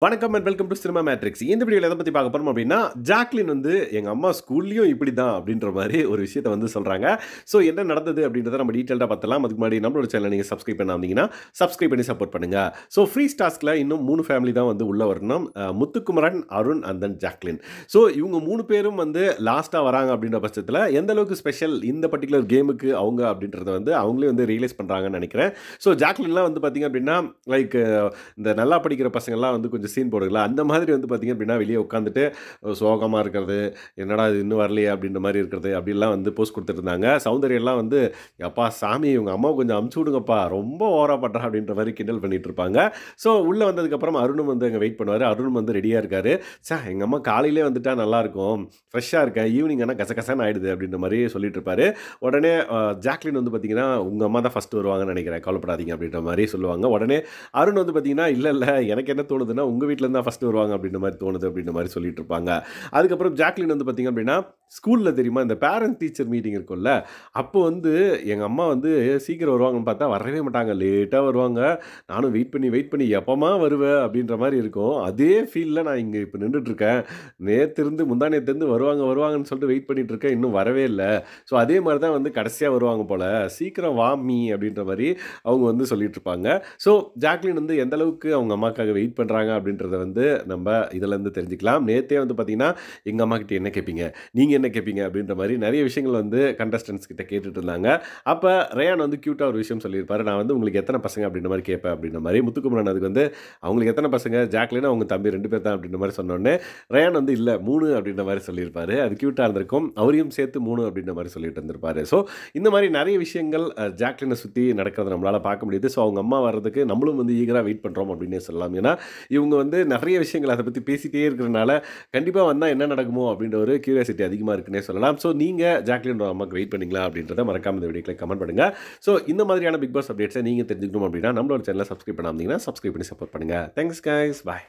வணக்கம் and welcome to cinema matrix. இந்த வீடியோல எத பத்தி பார்க்க போறோம் அப்டின்னா, ஜாக்லின் வந்து எங்க அம்மா ஸ்கூல்லயும் இப்படிதான் அப்படின்ற மாரி ஒரு விஷயத்த வந்து சொல்றாங்க. ஸோ என்ன நடந்தது அப்படின்றத நம்ம டீடைல்டா பார்த்துடலாம். அதுக்கு முன்னாடி நம்மளோட சேனல நீங்க சப்ஸ்கிரைப் பண்ணாம இருந்தீங்கன்னா, சப்ஸ்கிரைப் பண்ணி சப்போர்ட் பண்ணுங்க. ஸோ ஃப்ரீ டாஸ்க்ல இன்னும் 3 ஃபேமிலி தான் வந்து உள்ள வரணும். Muthukumaran, Arun and then Jacqueline. So இவங்க 3 பேரும் வந்து லாஸ்ட்டா வராங்க அப்படின்ற பட்சத்தில எந்த அளவுக்கு ஸ்பெஷல் இந்த பர்ட்டிகுலர் கேமுக்கு அவங்க அப்படின்றத வந்து அவங்களே வந்து ரியலைஸ் பண்றாங்கன்னு நெனைக்கிறேன். ஸோ ஜாக்லின்லாம் வந்து பார்த்தீங்க அப்படின்னா, லைக் இந்த நல்லா படிக்கிற பசங்கள்லாம் வந்து கொஞ்சம் சீன் போடுங்கல்ல, அந்த மாதிரி வந்து பார்த்தீங்க அப்படின்னா, வெளிய உட்காந்துட்டு சோகமா இருக்கிறது, "என்னடா இது இன்னும் வரலையே?" அப்படின்ற மாரி இருக்கிறது, அப்படிலாம் வந்து போஸ் குடுத்துட்டு இருந்தாங்க. சௌந்தர்யாலாம் வந்து, "எப்பா சாமி உங்க அம்மாவ கொஞ்சம் அனுப்பிச்சு விடுங்கப்பா, ரொம்ப ஓவரா பண்றா" அப்படின்ற மாரி கிண்டல் பண்ணிட்டு இருப்பாங்க. ஸோ உள்ள வந்ததுக்கப்புறம் அருணும் வந்து அங்க வெயிட் பண்ணுவாரு. அருணும் வந்து ரெடியா இருக்காரு. எங்க அம்மா காலையிலே வந்துட்டா நல்லாயிருக்கும். ஃப்ரெஷ்ஷா இருக்கேன். ஈவினிங் ஆனா கசகசன்னு ஆயிடுது." அப்படின்ற மாரி சொல்லிட்டு இருப்பாரு. உடனே ஜாக்லின் வந்து பார்த்தீங்கன்னா, "உங்க அம்மா தான் ஃபர்ஸ்ட் வருவாங்கன்னு நெனைக்கிறேன். கவலைப்படாதீங்க." அப்படின்ற மாரி சொல்லுவாங்க. உடனே அருண் வந்து பார்த்தீங்கன்னா, "இல்ல, இல்ல எனக்கு என்ன தோணுதுன்னா, உங்க வீட்ல இருந்து தான் ஃபர்ஸ்ட் வருவாங்க அப்படின்ற மாரி தோணுது." அப்படின்ற மாரி சொல்லிட்டு இருப்பாங்க. அதுக்கப்புறம் ஜாக்லின் வந்து பார்த்தீங்க அப்படின்னா, ஸ்கூல்ல தெரியுமா இந்த பேரண்ட் டீச்சர் மீட்டிங் இருக்கும்ல, அப்போ வந்து எங்க அம்மா வந்து சீக்கிரம் வருவாங்கன்னு பார்த்தா வரவே மாட்டாங்க. லேட்டா வருவாங்க. நானும் வெயிட் பண்ணி எப்பம்மா வருவ? அப்படின்ற மாரி இருக்கும். அதே ஃபீல்ல நான் இங்க இப்ப நின்னுட்டு இருக்கேன். நேத்திருந்து முந்தா நேத்திருந்து வருவாங்கன்னு சொல்லிட்டு வெயிட் பண்ணிட்டு இருக்கேன். இன்னும் வரவே இல்ல. ஸோ அதே மாரி தான் வந்து கடைசியா வருவாங்க போல. சீக்கிரம் வாம்மி அப்படின்ற மாரி அவங்க வந்து சொல்லிட்டு இருப்பாங்க. ஸோ ஜாக்லின் வந்து எந்த அளவுக்கு அவங்க அம்மாக்காக வெயிட் பண்றாங்க அப்படின்றத வந்து நம்ம இதுலருந்து தெரிஞ்சுக்கலாம். நேத்தே வந்து பார்த்தீங்கன்னா, எங்க அம்மாகிட்ட என்ன கேட்பீங்க? நீங்க என்ன கேட்பீங்க? அப்படின்ற மாரி நெறைய விஷயங்கள் வந்து கண்டஸ்டன்ட்ஸ் கிட்ட கேட்டுட்டு இருந்தாங்க. அப்ப ரேயான் வந்து கியூட்டா ஒரு விஷயம் சொல்லியிருப்பாரு. நான் வந்து உங்களுக்கு எத்தன பசங்க அப்படின்ற மாரி கேட்பேன் அப்படின்ற மாரி. முத்துக்குமரன் அதுக்கு வந்து அவங்களுக்கு எத்தன பசங்க? ஜாக்லின் அவங்க தம்பி 2 பேர் தான் அப்படின்ற மாரி சொன்னோனே, ரேயான் வந்து இல்ல 3 அப்படின்ற மாரி சொல்லியிருப்பாரு. அது கியூட்டா இருந்திருக்கும். அவரையும் சேர்த்து 3 அப்படின்ற மாரி சொல்லிட்டு இருந்திருப்பாரு. ஸோ இந்த மாரி நெறைய விஷயங்கள் ஜாக்லின சுத்தி நடக்கிறத நம்மளால பார்க்க முடியுது. ஸோ அவங்க அம்மா வர்றதுக்கு நம்மளும் வந்து ஈகரா வெயிட் பண்றோம் அப்படின்னே சொல்லலாம். ஏன்னா, இவங்க வந்து நெறைய விஷயங்கள் அத பத்தி பேசிட்டே இருக்கிறனால, கண்டிப்பா வந்தா என்ன நடக்குமோ அப்படின்ற ஒரு கியூரியாசிட்டி அதிகமா இருக்குன்னே சொல்லலாம். ஸோ நீங்க ஜாக்லினோட அம்மாக்கு வெயிட் பண்ணீங்களா? அப்படின்றத மறக்காம இந்த வீடியோக்குள்ள கமெண்ட் பண்ணுங்க. ஸோ இந்த மாதிரியான பிக் பாஸ் அப்டேட்ஸ நீங்க தெரிஞ்சுக்கணும் அப்படின்னா, நம்மளோட சேனல சப்ஸ்கிரைப் பண்ணாம இருந்தீங்கன்னா, சப்ஸ்கிரைப் பண்ணி சப்போர்ட் பண்ணுங்க. Thanks guys. பாய்.